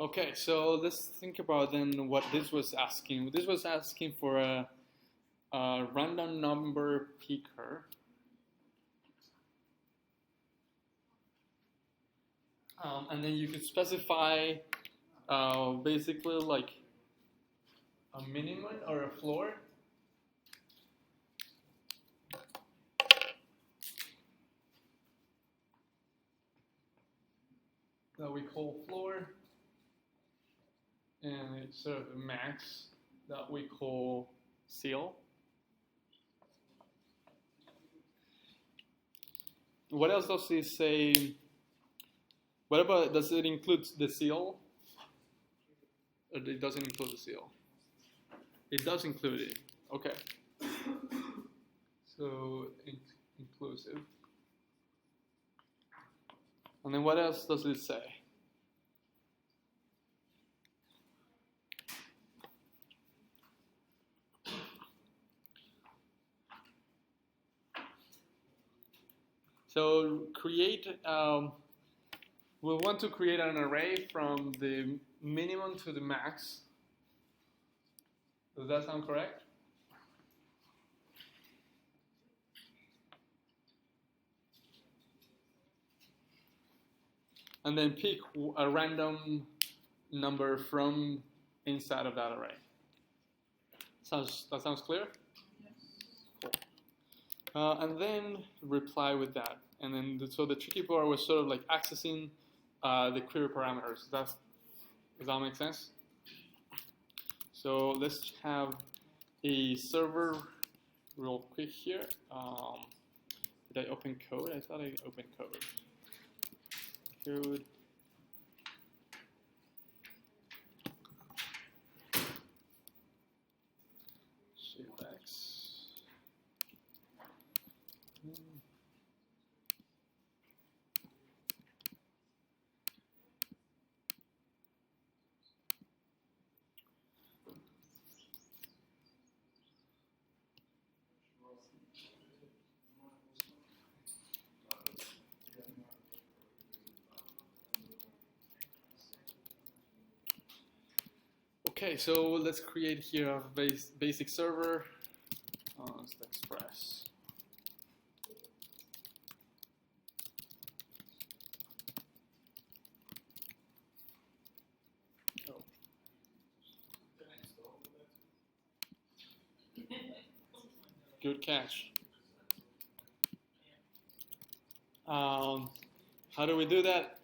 Okay, so let's think about then what this was asking. This was asking for a random number picker. And then you could specify basically like a minimum or a floor. That we call floor. And it's sort of a max that we call seal. What else does it say? What about, does it include the seal? Or it doesn't include the seal? It does include it. Okay. So inclusive. And then what else does it say? So create, we want to create an array from the minimum to the max. Does that sound correct? And then pick a random number from inside of that array. That sounds clear? Yes. Cool. And then reply with that. And then, so the tricky part was sort of like accessing the query parameters. Does that make sense? So let's have a server real quick here. Did I open code? I thought I opened code. Code. Shift X. Okay, so let's create here a basic server. Let's express. Oh. Good catch. How do we do that?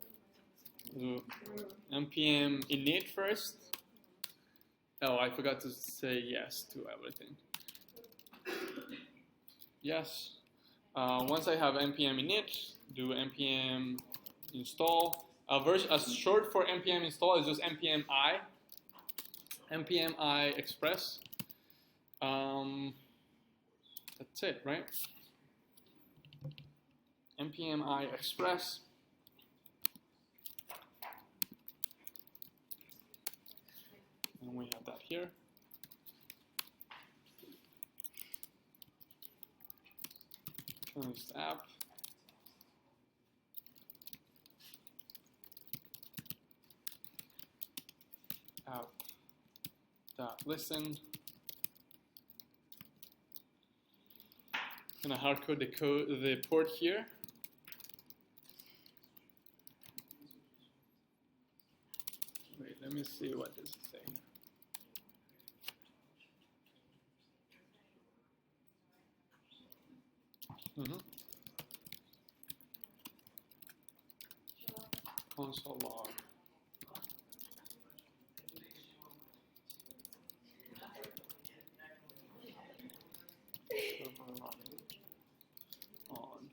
npm init first. Oh, I forgot to say yes to everything. Yes. Once I have npm init, do npm install. A short for npm install is just npm I. npm I express. That's it, right? npm I express. And we have that here. Close the app. App.listen. I'm gonna hardcode the port here. Wait, let me see what this is saying. Console log. On.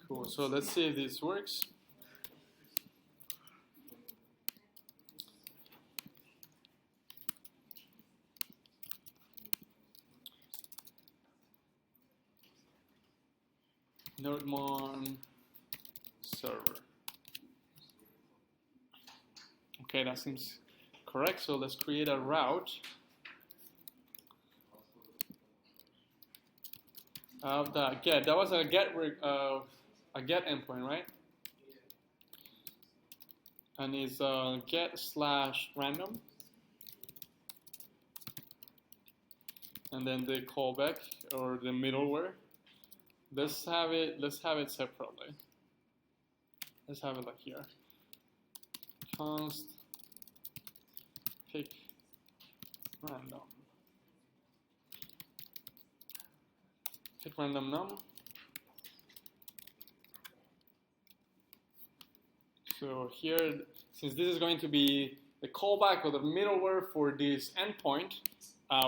Cool. So let's see if this works. Nodemon server. Okay, that seems correct. So let's create a route. That get. That was a get endpoint, right? And it's get / random, and then the callback or the middleware. Let's have it separately. Let's have it like here. Const pick random. Pick random num. So here, since this is going to be the callback or the middleware for this endpoint,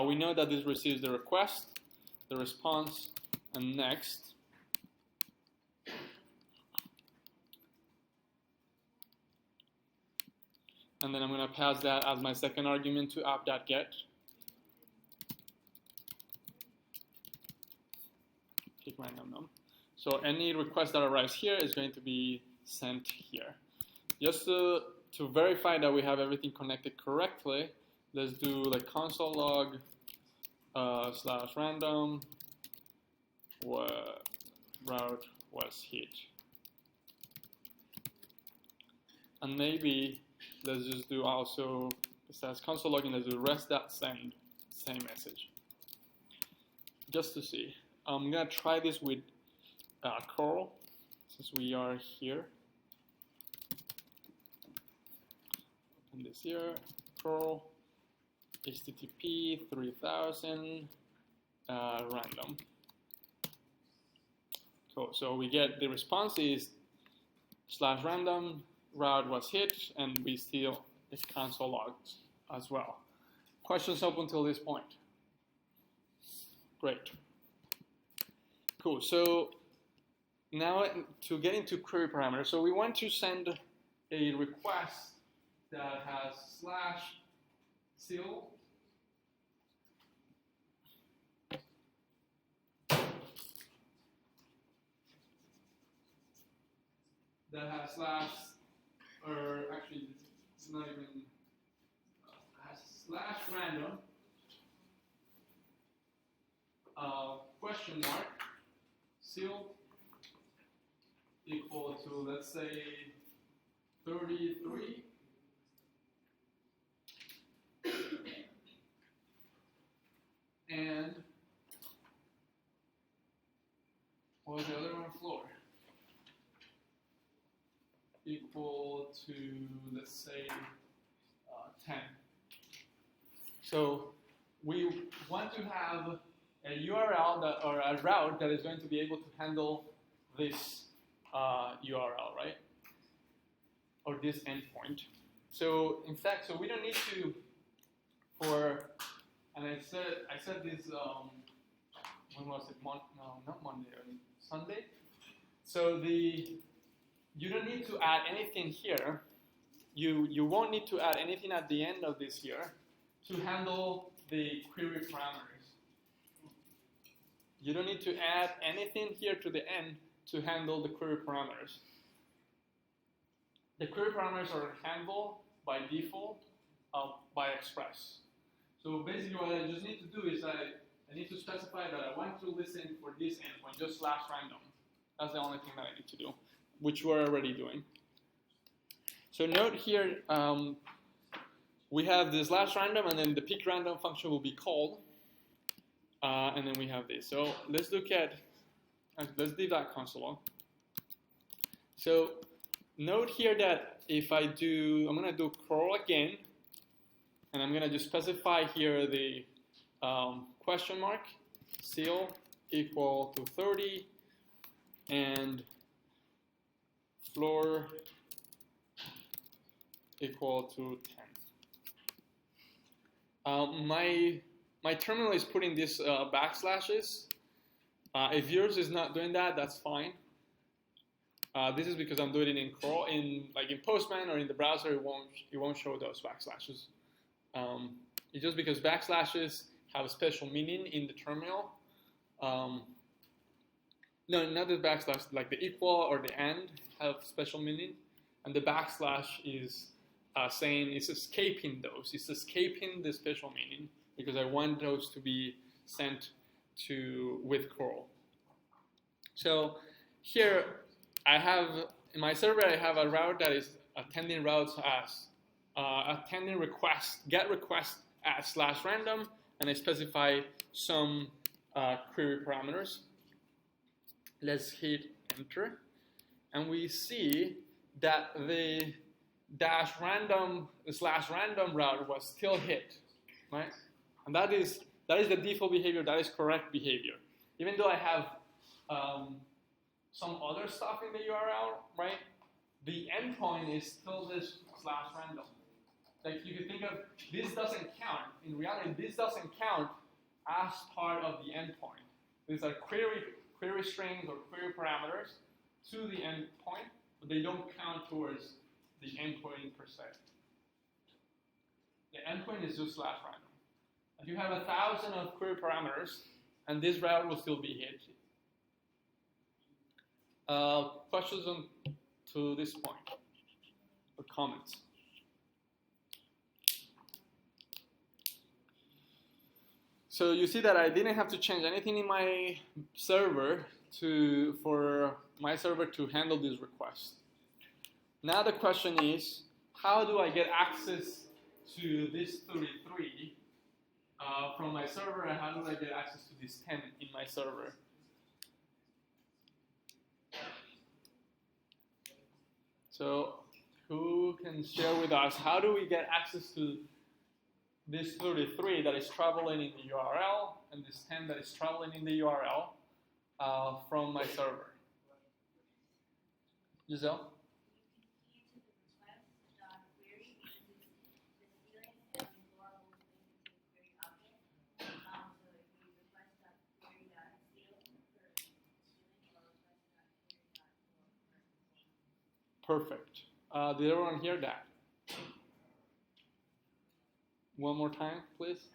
we know that this receives the request, the response, and next. And then I'm going to pass that as my second argument to app.get. Pick random num. So any request that arrives here is going to be sent here. Just to verify that we have everything connected correctly, let's do like console log / random route was hit. And maybe let's just do also, besides console login, let's do rest.send, same message. Just to see. I'm going to try this with curl, since we are here. Open this here, curl, HTTP 3000, random. Cool, so we get the response is / random, route was hit, and we still it's console logged as well. Questions up until this point? Great. Cool. So now to get into query parameters, so we want to send a request that has /seal that has or actually it's not even has /random question mark seal equal to, let's say, 33 and what was the other one? Floor equal to, let's say, 10. So we want to have a URL that, or a route that is going to be able to handle this URL, right? Or this endpoint. So in fact, so we don't need to and I said this when was it? No, not Monday, Sunday. So you don't need to add anything here. You won't need to add anything at the end of this here to handle the query parameters. You don't need to add anything here to the end to handle the query parameters. The query parameters are handled by default by Express. So basically what I just need to do is I need to specify that I want to listen for this endpoint, just /random. That's the only thing that I need to do, which we're already doing. So note here, we have this /random, and then the pick random function will be called, and then we have this. So let's look at, let's leave that console log. So note here that if I do, I'm going to do curl again, and I'm going to just specify here the question mark, seal equal to 30, and floor equal to 10. My terminal is putting these backslashes. If yours is not doing that, that's fine. This is because I'm doing it in curl. In Postman or in the browser, it won't show those backslashes. It's just because backslashes have a special meaning in the terminal. No, not the backslash, like the equal or the and have special meaning, and the backslash is saying it's escaping those. It's escaping the special meaning because I want those to be sent to with curl. So here I have, in my server, I have a route that is attending routes as attending request, get request at /random, and I specify some query parameters. Let's hit enter, and we see that the -random /random route was still hit, right? And that is the default behavior. That is correct behavior. Even though I have some other stuff in the URL, right? The endpoint is still this /random. Like you could think of, this doesn't count. In reality, this doesn't count as part of the endpoint. These are query strings or query parameters to the endpoint, but they don't count towards the endpoint per se. The endpoint is just /random. If you have 1,000 of query parameters, and this route will still be hit. Questions to this point, or comments? So you see that I didn't have to change anything in my server for my server to handle this request. Now the question is, how do I get access to this 33 from my server, and how do I get access to this 10 in my server? So who can share with us, how do we get access to this 33 that is traveling in the URL and this 10 that is traveling in the URL from my server? Giselle? Perfect. Did everyone hear that? One more time, please.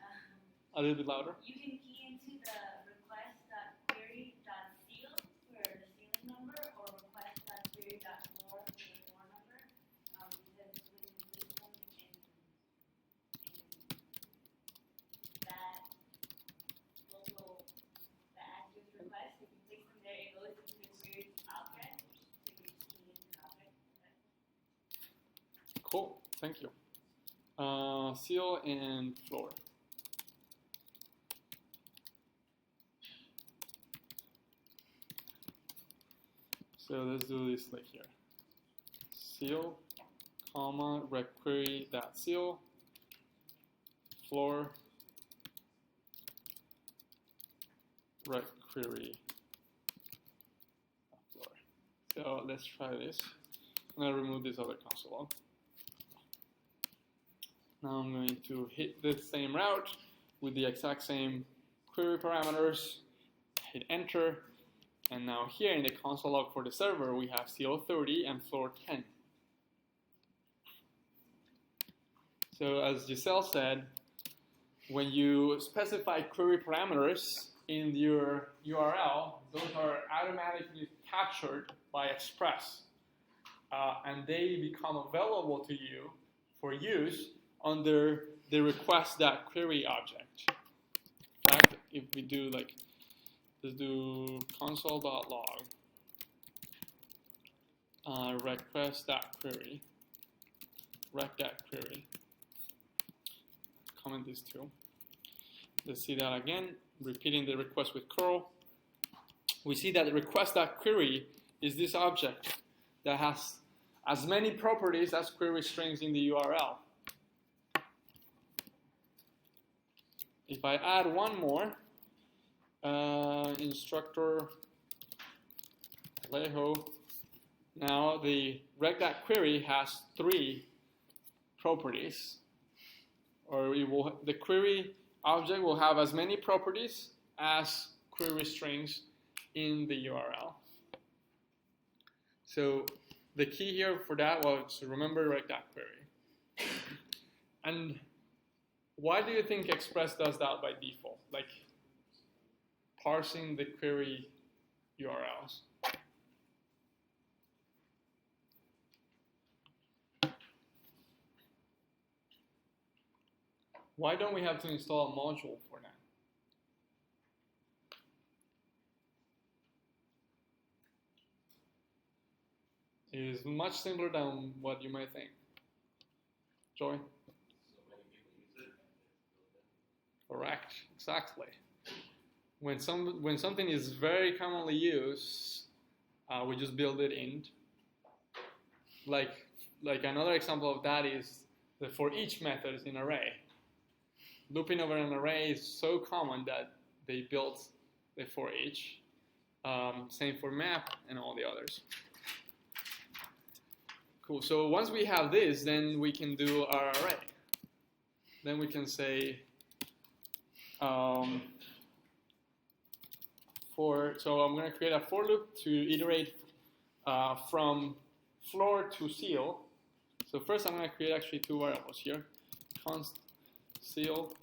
A little bit louder. You can key into the request.query.seal for the ceiling number, or request.query.floor for the floor number. Because when you list them in that local, the active request, if you click from there, it goes into the query object. So you just key into the object. Cool. Thank you. Seal and floor. So let's do this like here. Seal, comma, requery.seal, floor, requery. Floor. So let's try this. I'm going to remove this other console log. Now I'm going to hit the same route with the exact same query parameters, hit enter, and now here in the console log for the server we have CO30 and floor 10. So as Giselle said, when you specify query parameters in your URL, those are automatically captured by Express, and they become available to you for use under the request.query object. In fact, if we do like, let's do console.log request.query, rec.query, comment these two. Let's see that again, repeating the request with curl. We see that the request.query is this object that has as many properties as query strings in the URL. If I add one more, instructor Alejo, now the rec.query has 3 properties, or the query object will have as many properties as query strings in the URL. So the key here for that was to remember rec.query. And why do you think Express does that by default? Like parsing the query URLs. Why don't we have to install a module for that? is much simpler than what you might think. Joy? So many people use it. Correct, exactly. When something is very commonly used, we just build it in. Like another example of that is the for each method in array. Looping over an array is so common that they built the for each. Same for map and all the others. Cool. So once we have this, then we can do our array. Then we can say so I'm going to create a for loop to iterate from floor to seal. So first I'm going to create actually two variables here. Const seal,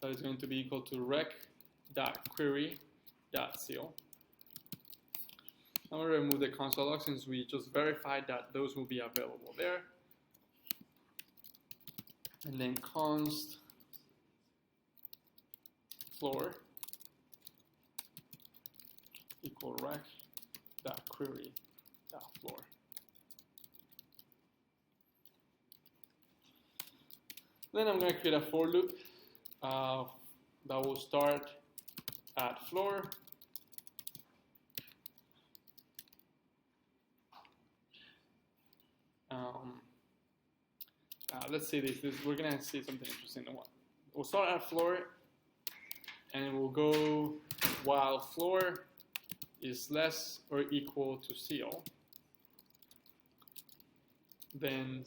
that is going to be equal to rec.query.seal. I'm going to remove the console log since we just verified that those will be available there. And then const floor equal rec.query.floor. Then I'm going to create a for loop that will start at floor. Let's see this. We're going to see something interesting. We'll start at floor, and we'll go while floor is less or equal to seal. Then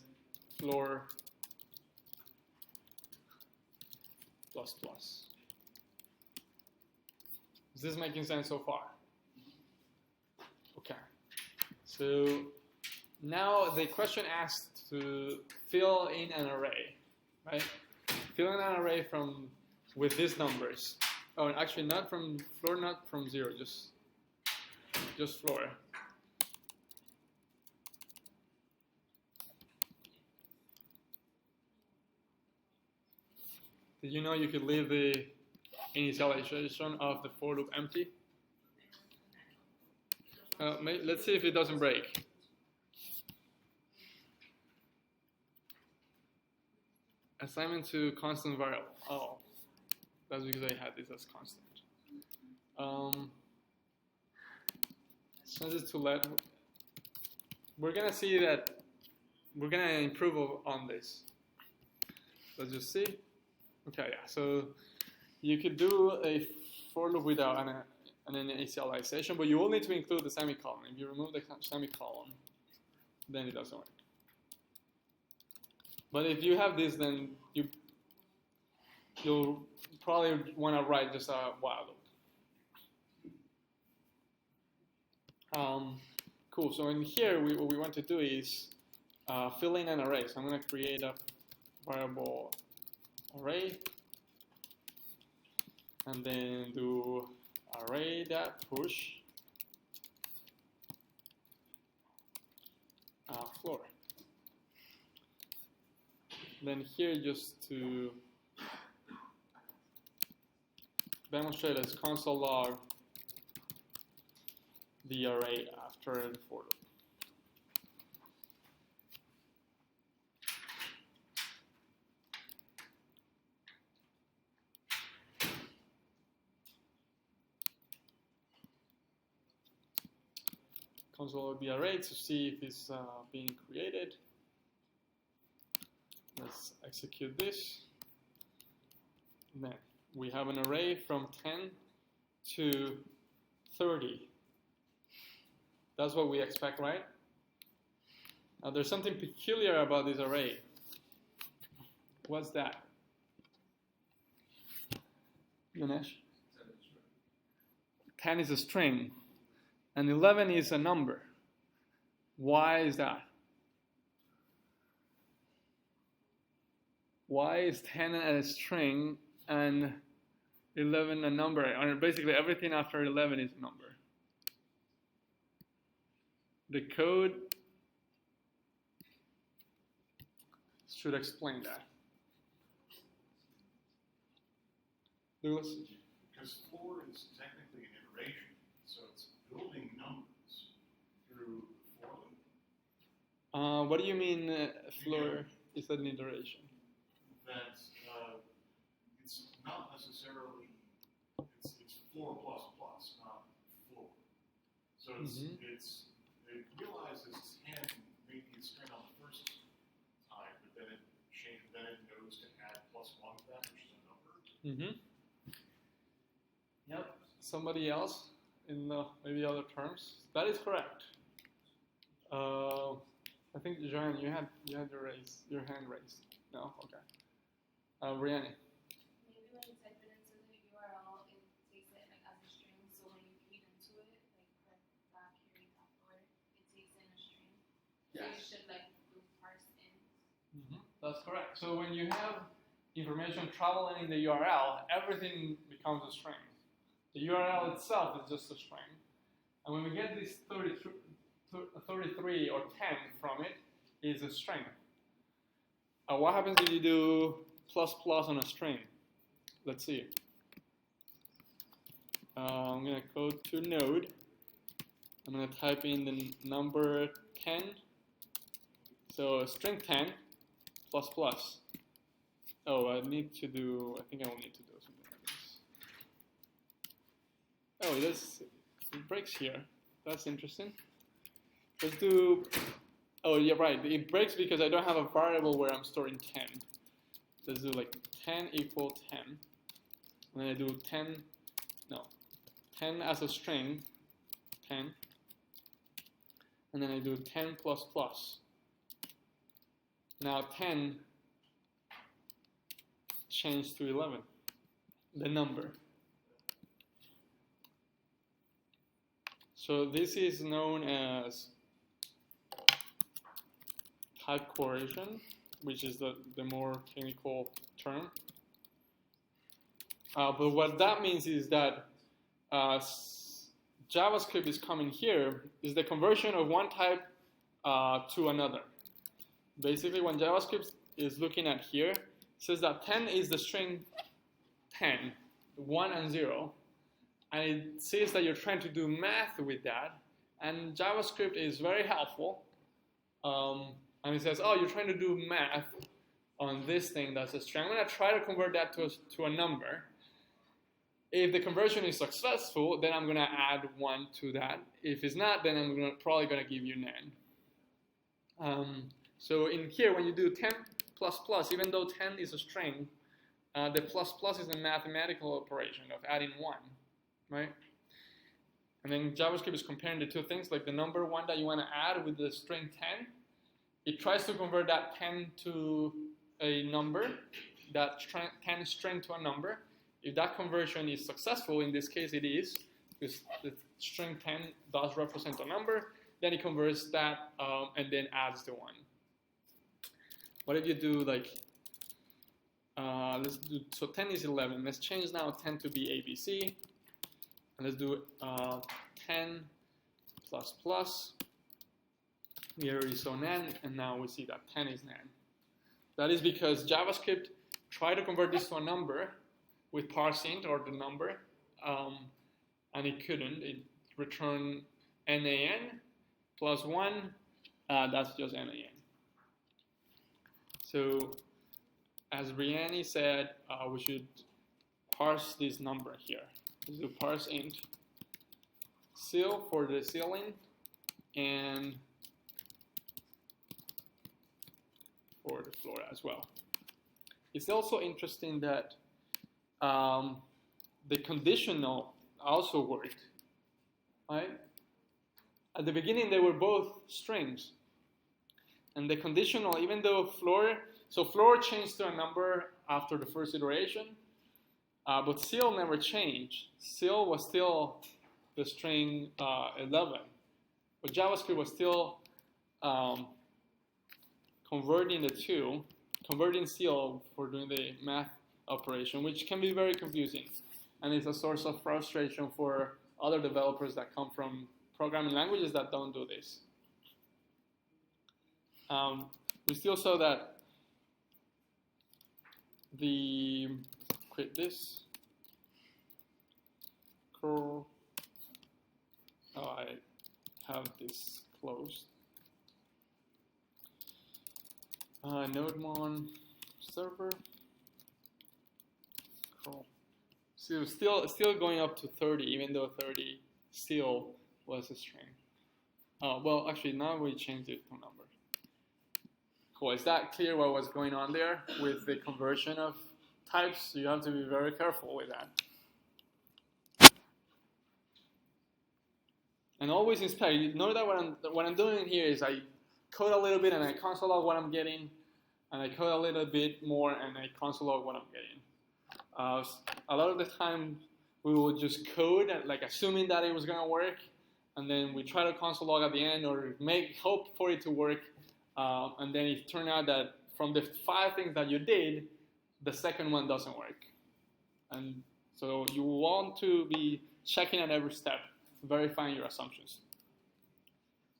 floor plus plus. Is this making sense so far? Okay. So now the question asked to fill in an array, right? Fill in an array with these numbers. Oh, actually not from floor, not from 0, just floor. Did you know you could leave the initialization of the for loop empty? Let's see if it doesn't break. Assignment to constant variable. Oh, that's because I had this as constant. Since it's too late, we're gonna see that we're gonna improve on this. Let's just see. Okay, yeah. So you could do a for loop without an initialization, but you will need to include the semicolon. If you remove the semicolon, then it doesn't work. But if you have this, then you'll probably want to write just a while loop. Cool. So in here, what we want to do is fill in an array. So I'm going to create a variable array, and then do array.push floor. Then here, just to demonstrate as console log the array after the for loop. Console log the array to see if it's being created. Let's execute this. And then we have an array from 10 to 30. That's what we expect, right? Now there's something peculiar about this array. What's that? Ganesh? 10 is a string, and 11 is a number. Why is that? Why is 10 a string and 11 a number? And basically everything after 11 is a number. The code should explain that. Douglas? Because for is technically an iteration, so it's building numbers through the for loop. What do you mean, floor is an iteration? That it's not necessarily, it's floor plus plus, not floor. So it realizes 10 maybe it's string on the first time, but then it knows to add plus 1 to that, which is a number. Yep. Somebody else in maybe other terms? That is correct. I think Joanne, you had your hand raised. No, okay. Brianne. Maybe when you type it into the URL, it takes it like as a string. So when you key into it, like press here, it takes in a string. Yes. So you should like do parse in. That's correct. So when you have information traveling in the URL, everything becomes a string. The URL itself is just a string. And when we get this 33 or 10 from it, is a string. What happens if you do plus plus on a string? Let's see. I'm going to go to node. I'm going to type in the number 10. So string 10 plus plus. Oh, I think I will need to do something like this. Oh, it breaks here. That's interesting. Let's do, oh yeah, right. It breaks because I don't have a variable where I'm storing 10. Let's do like 10 equal 10. And then I do 10 as a string, 10. And then I do 10 plus plus. Now 10 changed to 11, the number. So this is known as type coercion, which is the more technical term. But what that means is that JavaScript is coming here is the conversion of one type to another. Basically, when JavaScript is looking at here, it says that 10 is the string 10, 1 and 0. And it says that you're trying to do math with that. And JavaScript is very helpful. And it says, oh, you're trying to do math on this thing that's a string. I'm going to try to convert that to a number. If the conversion is successful, then I'm going to add 1 to that. If it's not, then I'm probably going to give you none. So in here, when you do 10 plus plus, even though 10 is a string, the plus plus is a mathematical operation of adding 1, right? And then JavaScript is comparing the two things, like the number 1 that you want to add with the string 10. It tries to convert that 10 to a number, that 10 string to a number. If that conversion is successful, in this case it is, because the string 10 does represent a number, then it converts that and then adds the 1. What if you do like, so 10 is 11. Let's change now 10 to be ABC. And let's do 10 plus plus. We already saw nan, and now we see that 10 is nan. That is because JavaScript tried to convert this to a number with parseInt or the number, and it couldn't. It returned nan plus 1. That's just nan. So, as Brianne said, we should parse this number here. Let's do parseInt ceil for the ceiling and for the floor as well. It's also interesting that the conditional also worked, right? At the beginning, they were both strings. And the conditional, even though floor changed to a number after the first iteration, but ceil never changed. Ceil was still the string 11. But JavaScript was still converting the two, converting ceil for doing the math operation, which can be very confusing. And it's a source of frustration for other developers that come from programming languages that don't do this. We still saw that quit this. Curl. Oh, I have this closed. NodeMon server. Cool. So still going up to 30, even though 30 still was a string. Well, actually, now we changed it to number. Cool. Is that clear what was going on there with the conversion of types? You have to be very careful with that. And always inspect. You know that what I'm doing here is I code a little bit and I console log what I'm getting, and I code a little bit more and I console log what I'm getting. A lot of the time we will just code and like assuming that it was gonna work, and then we try to console log at the end or hope for it to work, and then it turned out that from the 5 things that you did, the second one doesn't work. And so you want to be checking at every step, verifying your assumptions.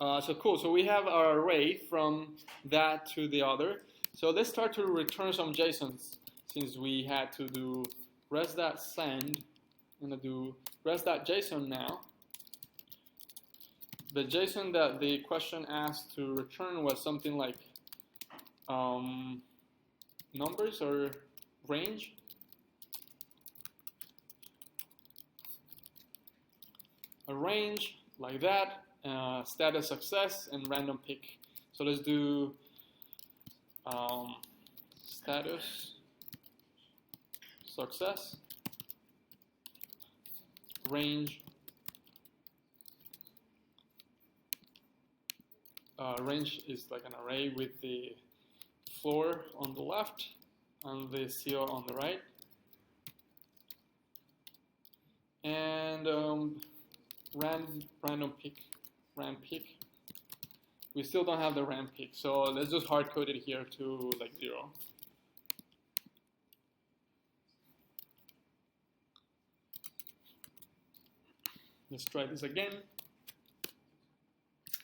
So cool, so we have our array from that to the other. So let's start to return some JSONs since we had to do res.send. I'm gonna do res.json now. The JSON that the question asked to return was something like numbers or range. A range like that, status success, and random pick. So let's do status success, range, range is like an array with the floor on the left and the seal on the right. And random pick, rand pick. We still don't have the rand pick, so let's just hard code it here to like 0. Let's try this again.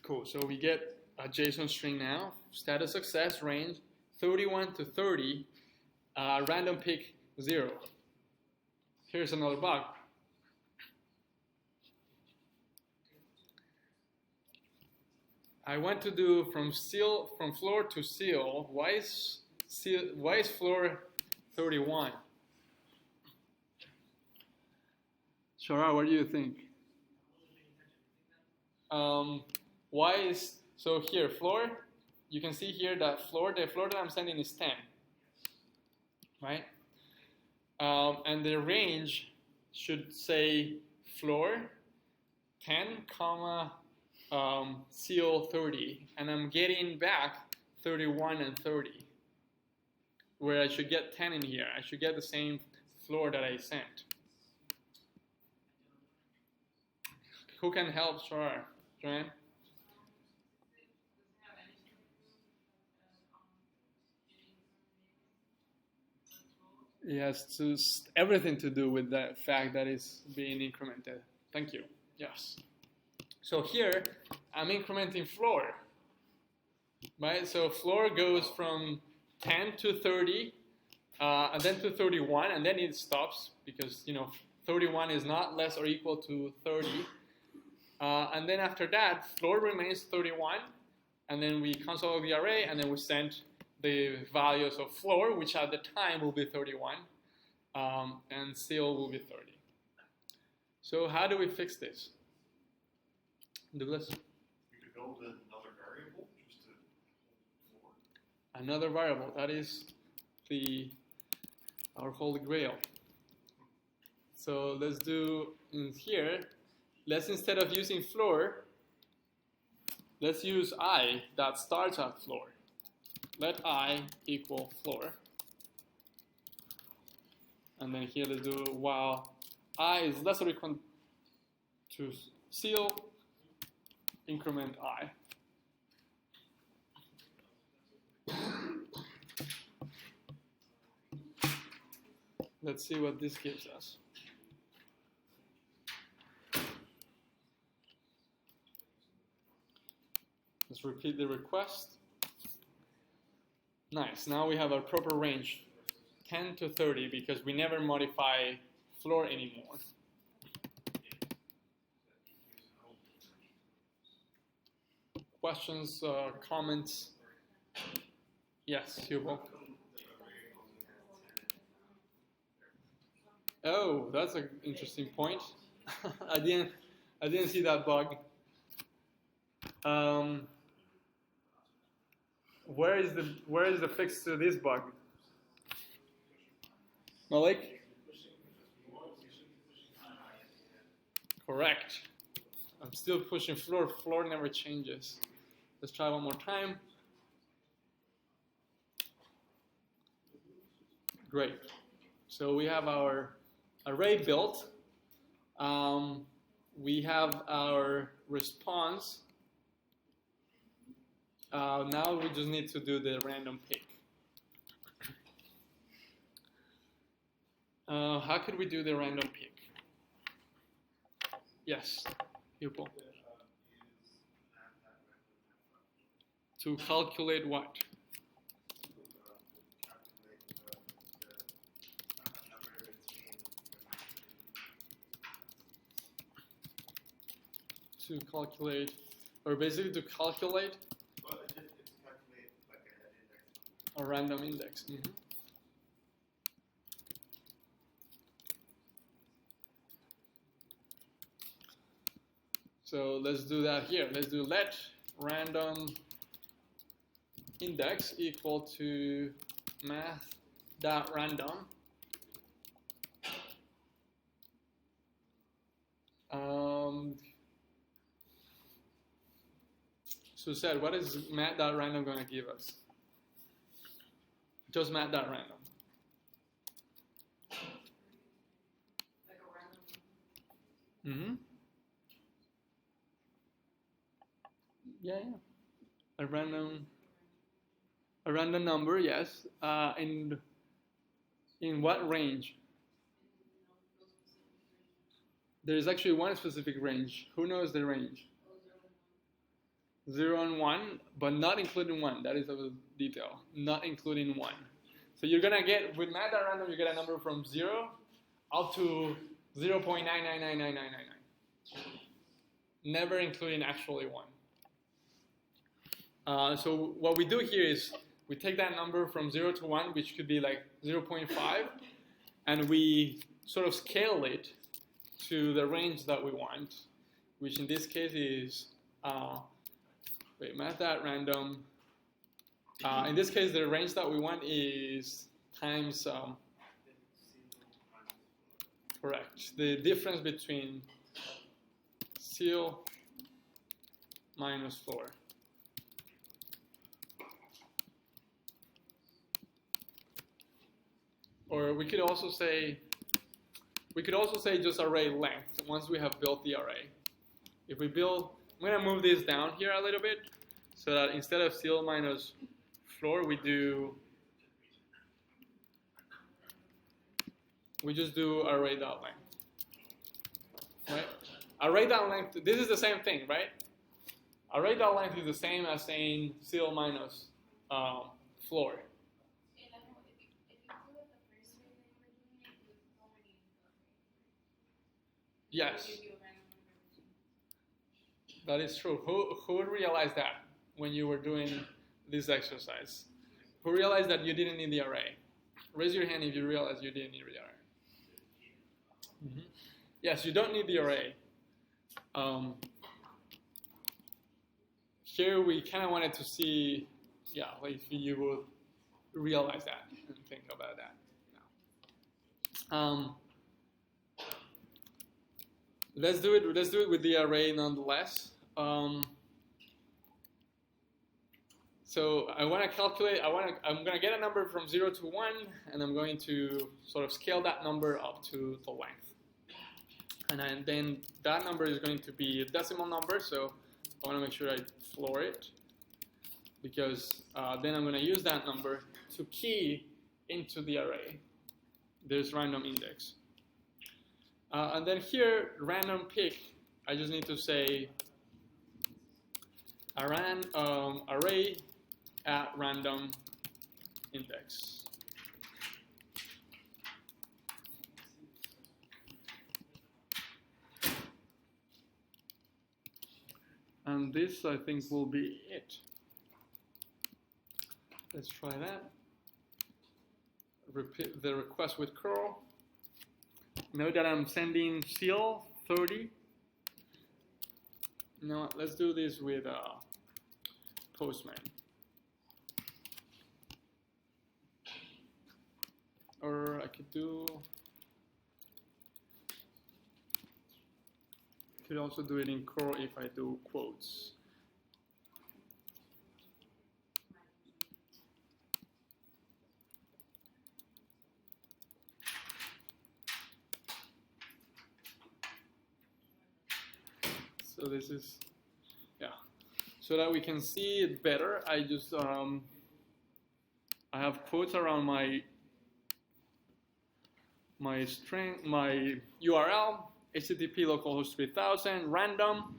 Cool, so we get a JSON string now, status success, range 31 to 30, random pick 0. Here's another bug. I want to do from floor to seal. Why is floor 31? Shara, what do you think? So here, floor, you can see here that the floor that I'm sending is 10, right? And the range should say floor 10, comma, seal 30, and I'm getting back 31 and 30, where I should get 10 in here. I should get the same floor that I sent. Who can help? Sure, Joanne? It has everything to do with the fact that it's being incremented. Thank you. Yes. So here, I'm incrementing floor, right? So floor goes from 10 to 30, and then to 31, and then it stops because 31 is not less or equal to 30. And then after that, floor remains 31, and then we console the array, and then we send the values of floor, which at the time will be 31, and seal will be 30. So how do we fix this? Douglas? We could build another variable just to hold floor. Another variable, that is our holy grail. So let's do in here, instead of using floor, let's use I that starts at floor. Let I equal floor. And then here let's do while I is less or equal to seal, increment I. Let's see what this gives us. Let's repeat the request. Nice, now we have a proper range, 10 to 30, because we never modify floor anymore. Questions, comments? Yes, Hugo. Oh, that's an interesting point. I didn't see that bug. Where is the fix to this bug? Malik? Correct. I'm still pushing floor. Floor never changes. Let's try one more time. Great. So we have our array built. We have our response. Now we just need to do the random pick. How could we do the random pick? Yes, Hugo. To calculate what? To calculate, or basically to calculate a random index. Mm-hmm. So let's do that here. Let's do let random index equal to math.random. So said, what is math.random going to give us? Just math.random. Like a random. Mm-hmm. Yeah. A random number, yes. In what range? There is actually one specific range. Who knows the range? 0 and 1, but not including 1. That is a detail. Not including 1. So you're gonna get with math.random, you get a number from 0 up to 0.9999999. Never including actually 1. So what we do here is we take that number from 0 to 1, which could be like 0.5, and we sort of scale it to the range that we want, which in this case is math.random. In this case, the range that we want is times, correct, the difference between seal minus floor. Or we could also say just array length once we have built the array. If we build, I'm going to move this down here a little bit so that instead of seal minus floor, we just do array.length. Right? Array.length, this is the same thing, right? Array.length is the same as saying seal minus floor. Yes, that is true. Who realized that when you were doing this exercise? Who realized that you didn't need the array? Raise your hand if you realize you didn't need the array. Mm-hmm. Yes, you don't need the array. Here we kind of wanted to see, if you would realize that and think about that. Let's do it with the array nonetheless. So I want to calculate. I'm going to get a number from 0 to 1, and I'm going to sort of scale that number up to the length. And then that number is going to be a decimal number. So I want to make sure I floor it, because then I'm going to use that number to key into the array. There's random index. And then here, random pick, I just need to say array at random index. And this, I think, will be it. Let's try that. Repeat the request with curl. Note that I'm sending seal 30. Now let's do this with Postman. Or I could also do it in curl if I do quotes. So this is, yeah. So that we can see it better, I just I have quotes around my string, my URL, HTTP localhost 3000, random,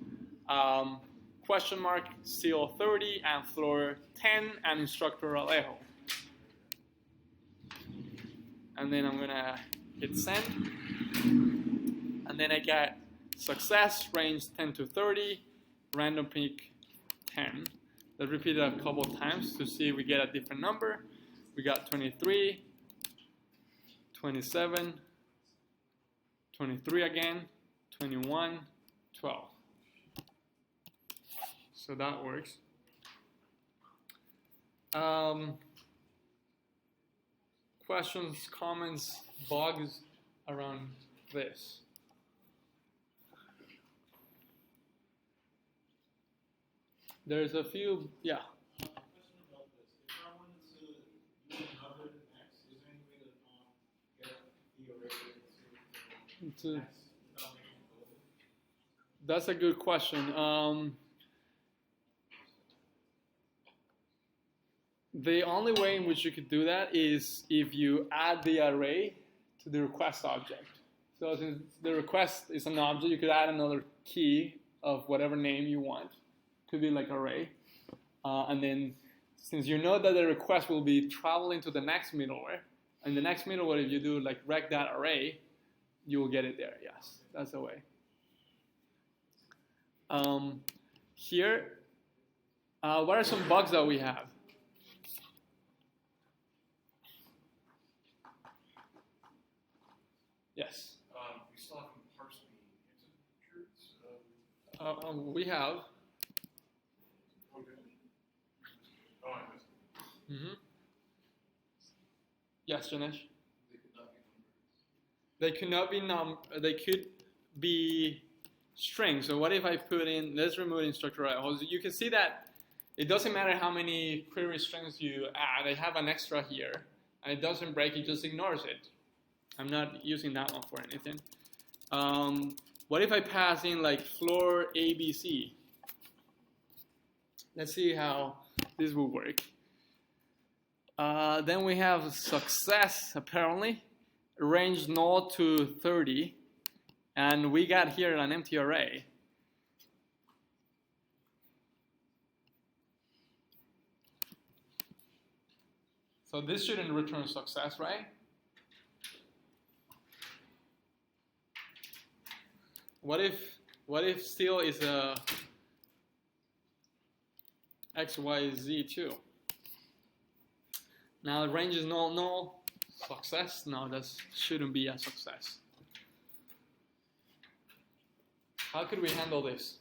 question mark, seal 30, and floor 10, and instructor Alejo. And then I'm gonna hit send, and then I get success, range 10 to 30, random peak 10. Let's repeat it a couple of times to see if we get a different number. We got 23, 27, 23 again, 21, 12. So that works. Questions, comments, bugs around this? There's a few, yeah. Question about this. If I wanted to do another next, is there any way to get the array to next without making it global? That's a good question. The only way in which you could do that is if you add the array to the request object. So since the request is an object, you could add another key of whatever name you want. Could be like array. And then since you know that the request will be traveling to the next middleware, and the next middleware, if you do like rec that array, you will get it there. Yes, that's the way. Here, what are some bugs that we have? Yes. We still haven't parsed the integers. We have. Okay. Oh, I missed it. Mm-hmm. Yes, Janesh? They could not be numbers. They could be strings. So what if I put in, let's remove instructor IO. You can see that it doesn't matter how many query strings you add. I have an extra here, and it doesn't break, it just ignores it. I'm not using that one for anything. What if I pass in like floor ABC? Let's see how this will work. Then we have success, apparently, range 0 to 30, and we got here an empty array. So this shouldn't return success, right? What if still is a X, Y, Z too? Now the range is null, success. No, that shouldn't be a success. How could we handle this?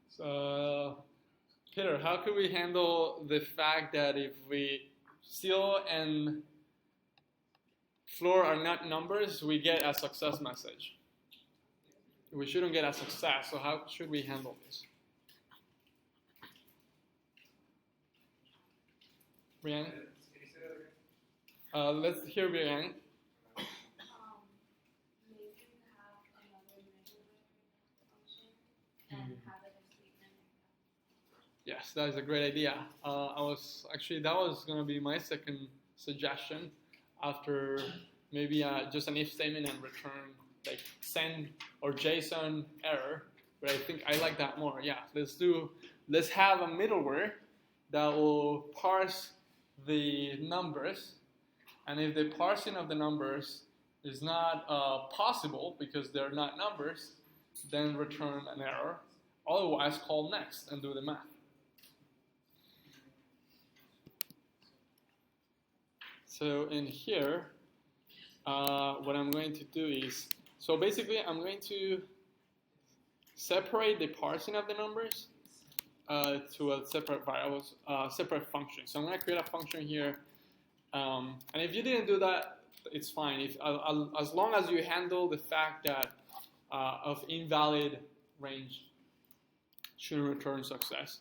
So, Peter, how could we handle the fact that if we seal and floor are not numbers, we get a success message? We shouldn't get a success, so how should we handle this? Brianna? Let's hear Brianna. Maybe have another middleware function and have it a statement. Yes, that is a great idea. That was going to be my second suggestion let's maybe just an if statement and return like send or JSON error, but I think I like that more. Yeah, let's have a middleware that will parse the numbers, and if the parsing of the numbers is not possible because they're not numbers, then return an error. Otherwise, call next and do the math. So in here, what I'm going to do is, so basically I'm going to separate the parsing of the numbers to a separate variables, separate function. So I'm going to create a function here, and if you didn't do that, it's fine. If as long as you handle the fact that of invalid range should return success.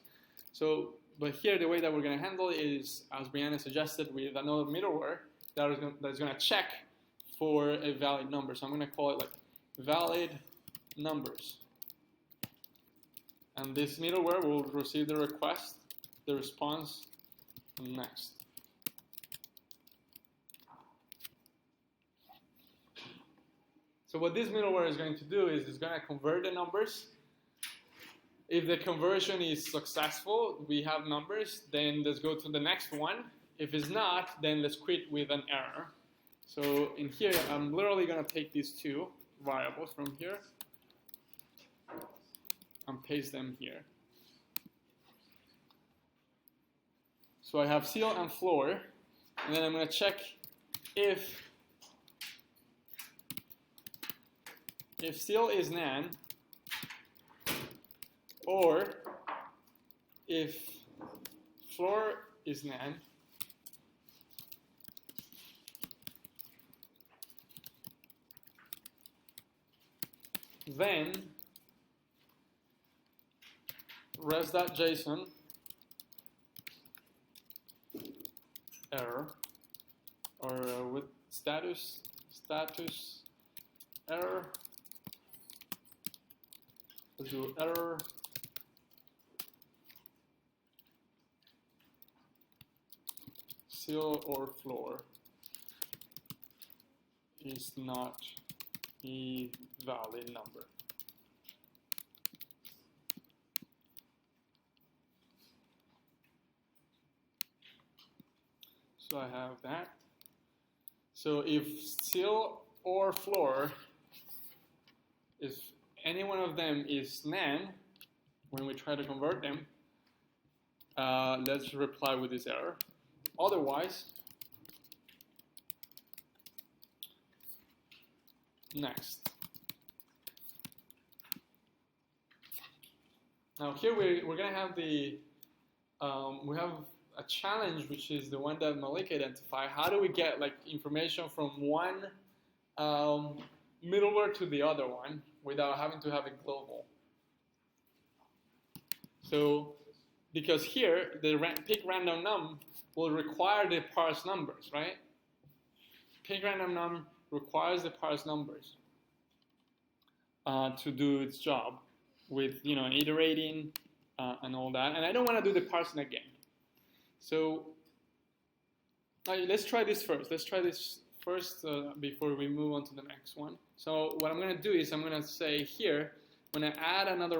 So, but here the way that we're going to handle it is, as Brianna suggested, with another middleware that is going to check for a valid number. So I'm going to call it like valid numbers. And this middleware will receive the request, the response, and next. So what this middleware is going to do is it's going to convert the numbers. If the conversion is successful, we have numbers, then let's go to the next one. If it's not, then let's quit with an error. So in here, I'm literally going to take these two variables from here and paste them here. So I have seal and floor, and then I'm going to check if seal is nan, or if floor is nan, then res.json error, or with status error. Let's do error seal or floor is not a valid number. So I have that. So if seal or floor, if any one of them is nan, when we try to convert them, let's reply with this error. Otherwise, next. Now here we're going to have we have a challenge, which is the one that Malik identified. How do we get like information from one middleware to the other one without having to have it global? So, because here the pick random num will require the parse numbers, right? Pick random num requires the parse numbers to do its job with iterating and all that. And I don't want to do the parsing again. So let's try this first. Let's try this first before we move on to the next one. So what I'm going to do is I'm going to say here, I'm going to add another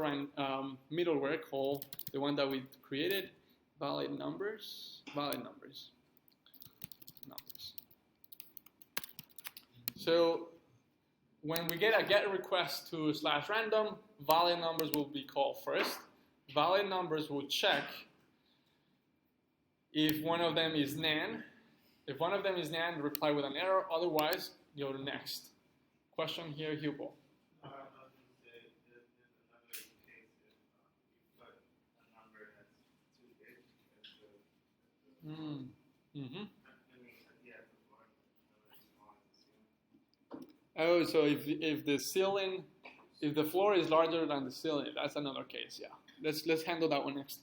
middleware called the one that we created, valid numbers. So when we get a get request to /random, valid numbers will be called first. Valid numbers will check if one of them is nan. If one of them is nan, reply with an error. Otherwise, go to next. Question here, Hugo. I was going to say, there's another case if you put a number that's too big. Oh, so if the floor is larger than the ceiling, that's another case. Yeah, let's handle that one next.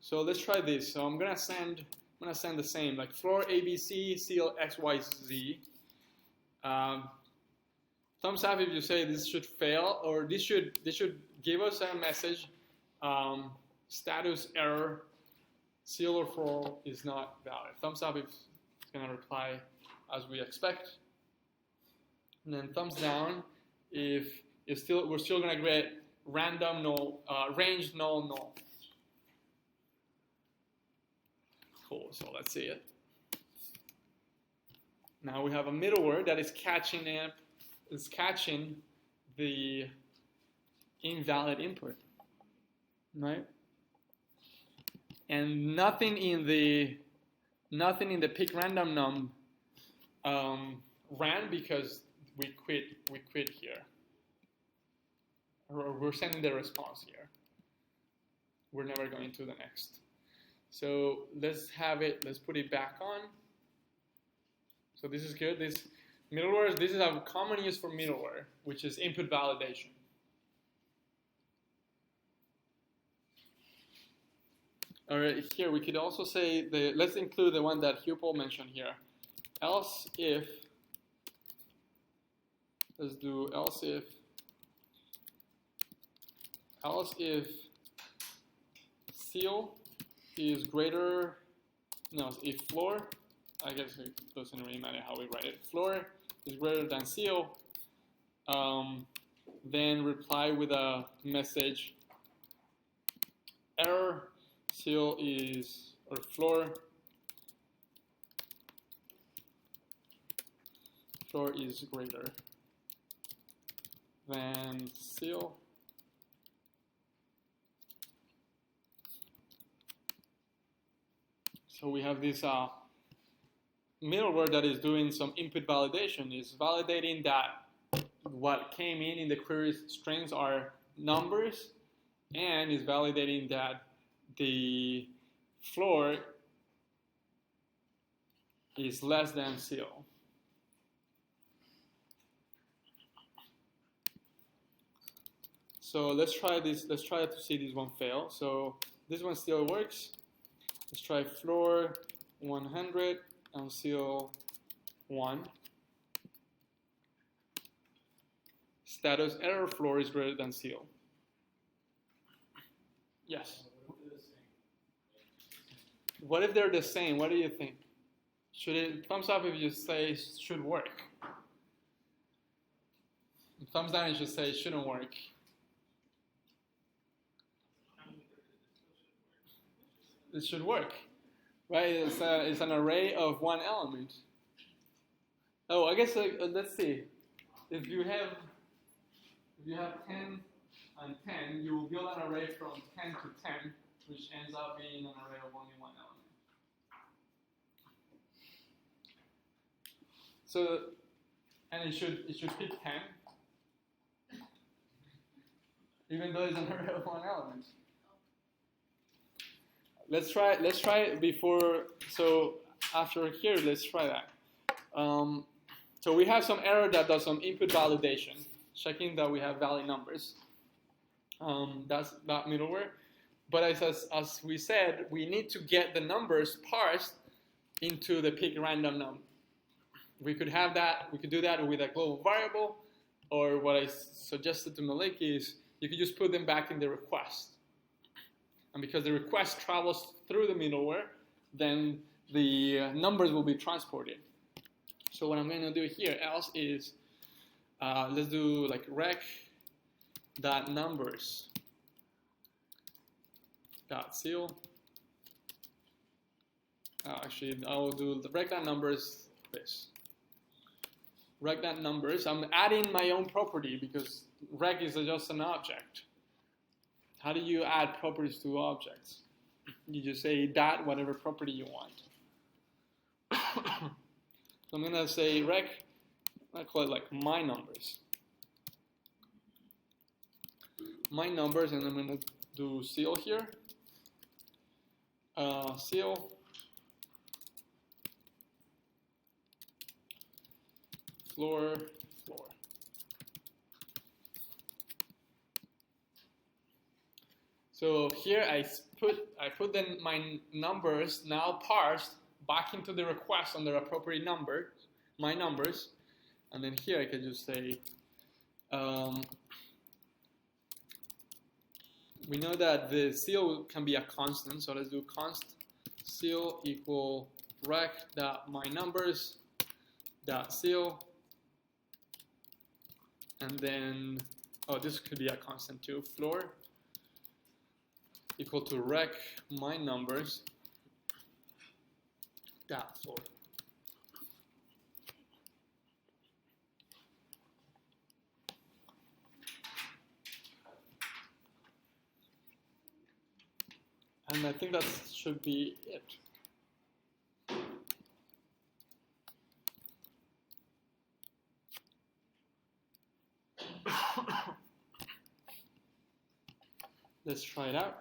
So let's try this. So I'm gonna send the same, like floor ABC, seal XYZ. Thumbs up if you say this should fail, or this should give us a message. Status error, seal or floor is not valid. Thumbs up if it's gonna reply as we expect. And then thumbs down if we're still gonna get random null, range null. Cool. So let's see it. Now we have a middleware that is catching the invalid input, right? And nothing in the pick random num ran because we quit here. Or we're sending the response here. We're never going to the next. So let's put it back on. So this is good. This middleware, this is a common use for middleware, which is input validation. All right, here we could also say, let's include the one that Hupel mentioned here. Else if, let's do else if seal is greater, no, if floor, I guess it doesn't really matter how we write it. Floor is greater than seal, then reply with a message, error, seal is, or floor is greater than seal. So we have this middleware that is doing some input validation, is validating that what came in the query strings are numbers, and is validating that the floor is less than seal. So let's try this. Let's try to see this one fail. So this one still works. Let's try floor 100 and seal 1. Status error, floor is greater than seal. Yes. What if they're the same? What do you think? Should it thumbs up if you say should work? Thumbs down if you say it shouldn't work. It should work, right? It's an array of one element. Oh, I guess let's see. If you have 10 and 10, you will build an array from 10 to 10, which ends up being an array of only one element. So, and it should pick 10, even though it's an array of one element. Let's try it before. So after here, let's try that. So we have some error that does some input validation, checking that we have valid numbers. That's that middleware. But as we said, we need to get the numbers parsed into the pick random num. We could have that. We could do that with a global variable, or what I suggested to Malik is you could just put them back in the request. And because the request travels through the middleware, then the numbers will be transported. So what I'm going to do here else is, let's do like rec.numbers .seal. Actually, I will do the rec.numbers this. Rec.numbers, I'm adding my own property because rec is just an object. How do you add properties to objects? You just say that whatever property you want. So I'm going to say rec, I call it like my numbers. My numbers, and I'm going to do seal here. Seal. Floor. So here I put then my numbers now parsed back into the request on their appropriate number, my numbers, and then here I can just say, we know that the seal can be a constant, so let's do const seal equal rec.mynumbers.seal, and then, oh, this could be a constant too, floor equal to rec my numbers dot floor. And I think that should be it. Let's try it out.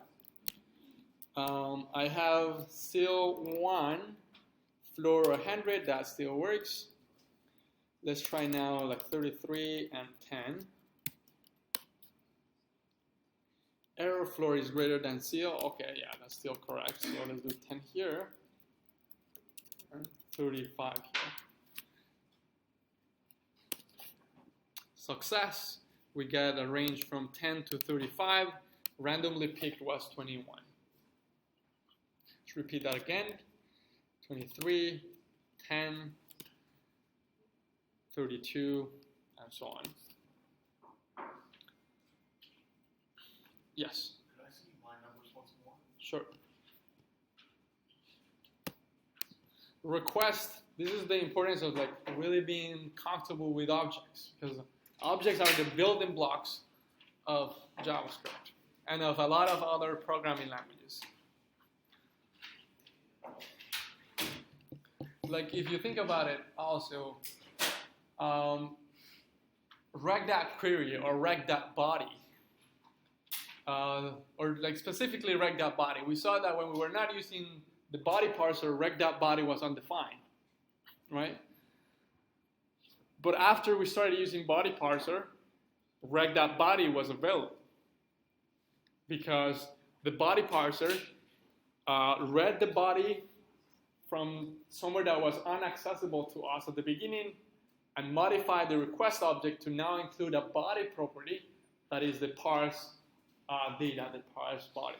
I have still 1, floor 100, that still works. Let's try now like 33 and 10. Error floor is greater than seal. Okay, yeah, that's still correct. So let's do 10 here and 35 here. Success. We get a range from 10 to 35. Randomly picked was 21. Let's repeat that again. 23, 10, 32, and so on. Yes? Could I see my numbers once more? Sure. Request. This is the importance of like really being comfortable with objects, because objects are the building blocks of JavaScript and of a lot of other programming languages. Like if you think about it also, rec.query or rec.body, or like specifically rec.body, we saw that when we were not using the body parser, rec.body was undefined, right? But after we started using body parser, rec.body was available because the body parser read the body from somewhere that was inaccessible to us at the beginning and modified the request object to now include a body property that is the parse data, the parse body.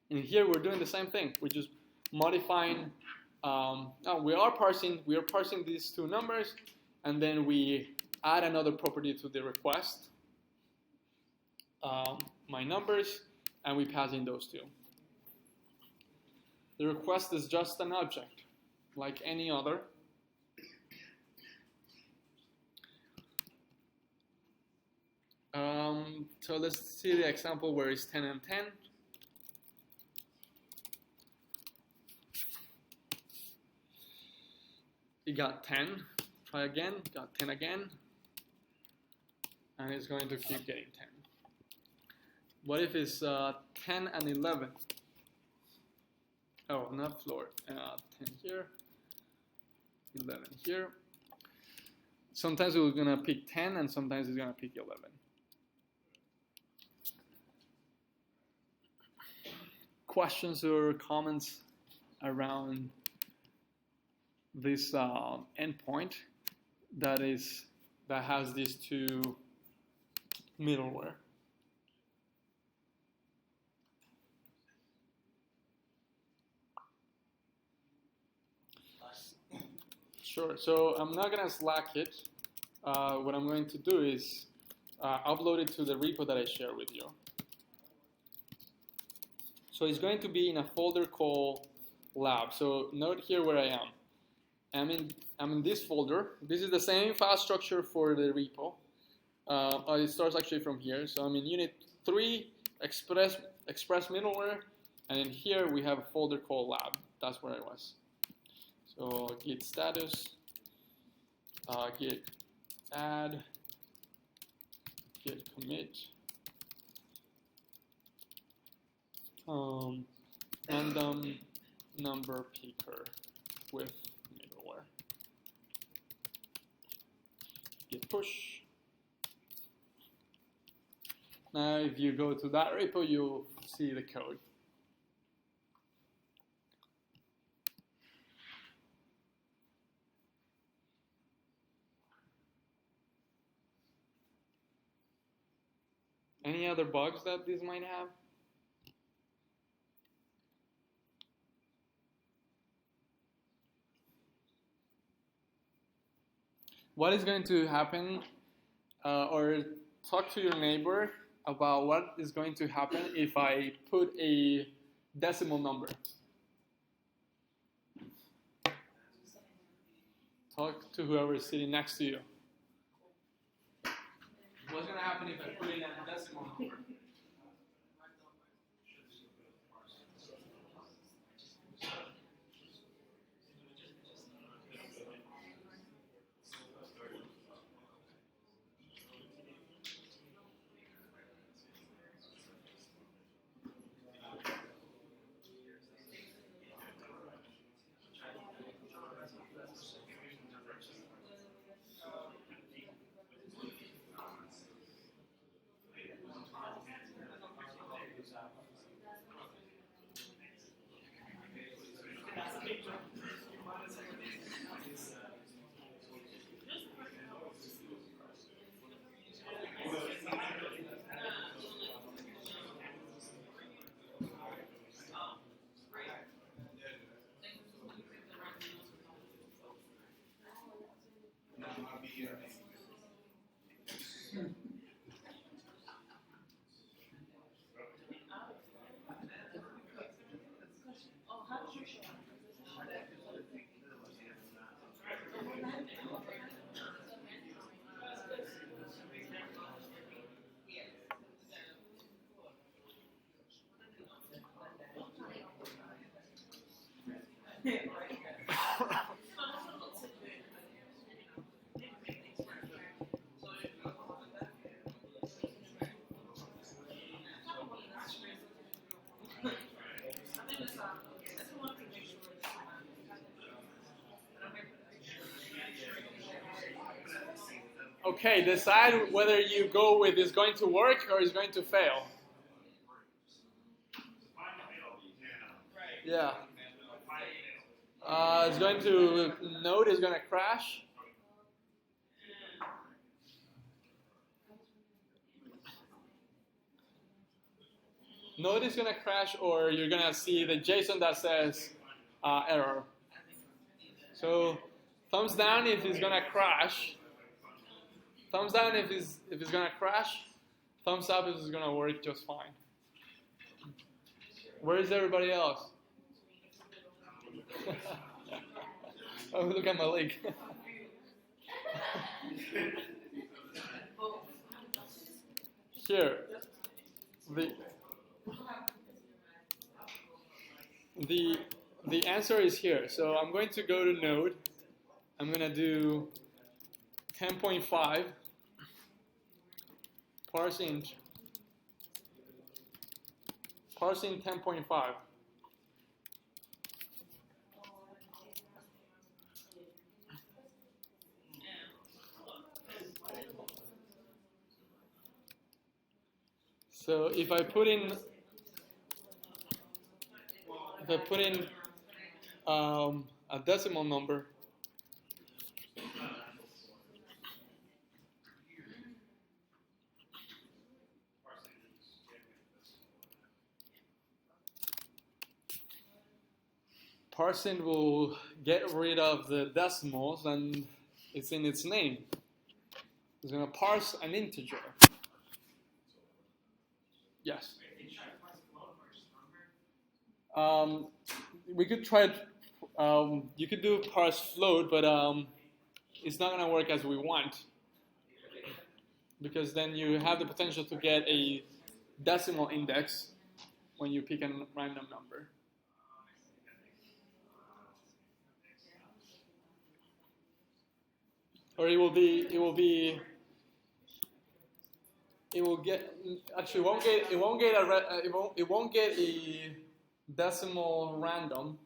And here we're doing the same thing. We're just modifying. We are parsing these two numbers, and then we add another property to the request, my numbers, and we pass in those two. The request is just an object, like any other. So let's see the example where it's 10 and 10. It got 10. Try again. Got 10 again. And it's going to keep getting 10. What if it's 10 and 11? Oh, not floor. 10 here. 11 here. Sometimes we're going to pick 10 and sometimes it's going to pick 11. Questions or comments around this endpoint that has these two middleware? Sure. So I'm not going to Slack it. What I'm going to do is upload it to the repo that I share with you. So it's going to be in a folder called lab. So note here where I am. I'm in this folder. This is the same file structure for the repo. It starts actually from here. So I'm in unit 3, express middleware, and in here we have a folder called lab. That's where I was. So git status, git add, git commit, random number picker with middleware. Git push. Now if you go to that repo, you'll see the code. Any other bugs that this might have? What is going to happen, or talk to your neighbor about what is going to happen if I put a decimal number. Talk to whoever is sitting next to you. What's going to happen if I put in a decimal number? Okay, decide whether you go with is going to work or is going to fail. Yeah. It's going to, node is going to crash. Node is going to crash, or you're going to see the JSON that says error. So thumbs down if it's going to crash. Thumbs down if it's going to crash. Thumbs up if it's going to work just fine. Where is everybody else? Oh, look at my leg. Here, the answer is here. So I'm going to go to node. I'm going to do 10.5 parsing 10.5. So if I put in a decimal number, parsing will get rid of the decimals, and it's in its name. It's going to parse an integer. Yes. We could try. You could do parse float, but it's not going to work as we want, because then you have the potential to get a decimal index when you pick a random number. Or it won't get a decimal random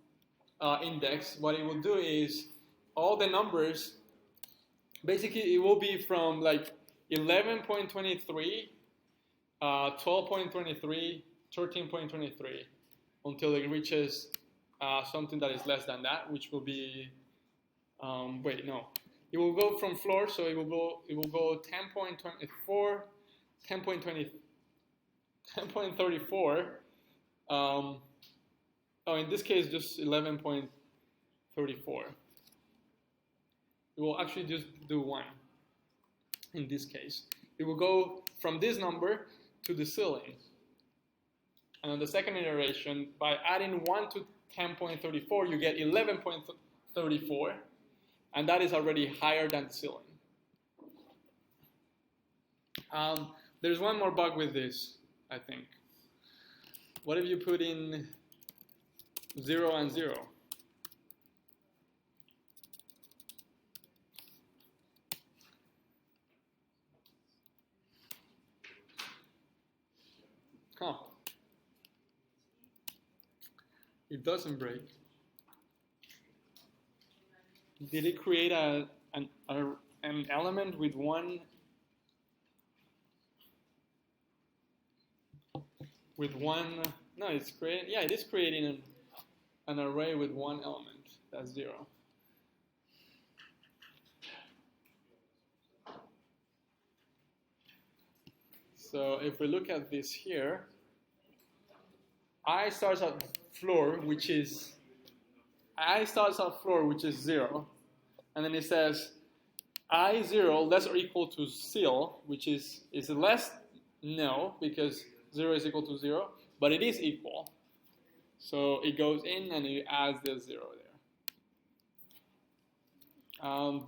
index. What it will do is all the numbers, basically it will be from like 11.23, 12.23, 13.23 until it reaches something that is less than that, which will be it will go from floor, so it will go 10.24, 10.20, 10.34. In this case, just 11.34. It will actually just do 1. In this case, it will go from this number to the ceiling. And on the second iteration, by adding 1 to 10.34, you get 11.34. And that is already higher than the ceiling. There's one more bug with this, I think. What if you put in 0 and 0? Huh. It doesn't break. Did it create an element with one? No, it's creating. Yeah, it is creating an array with one element. That's 0. So if we look at this here, I starts at floor, which is 0, and then it says I0 less or equal to CL, which is less, no, because 0 is equal to 0, but it is equal. So it goes in and it adds the 0 there.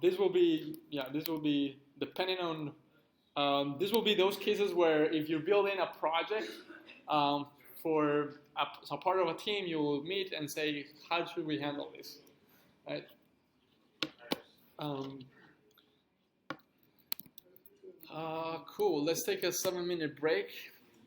This will be depending on, this will be those cases where if you're building a project for a part of a team, you will meet and say, how should we handle this, right? Cool. Let's take a 7-minute break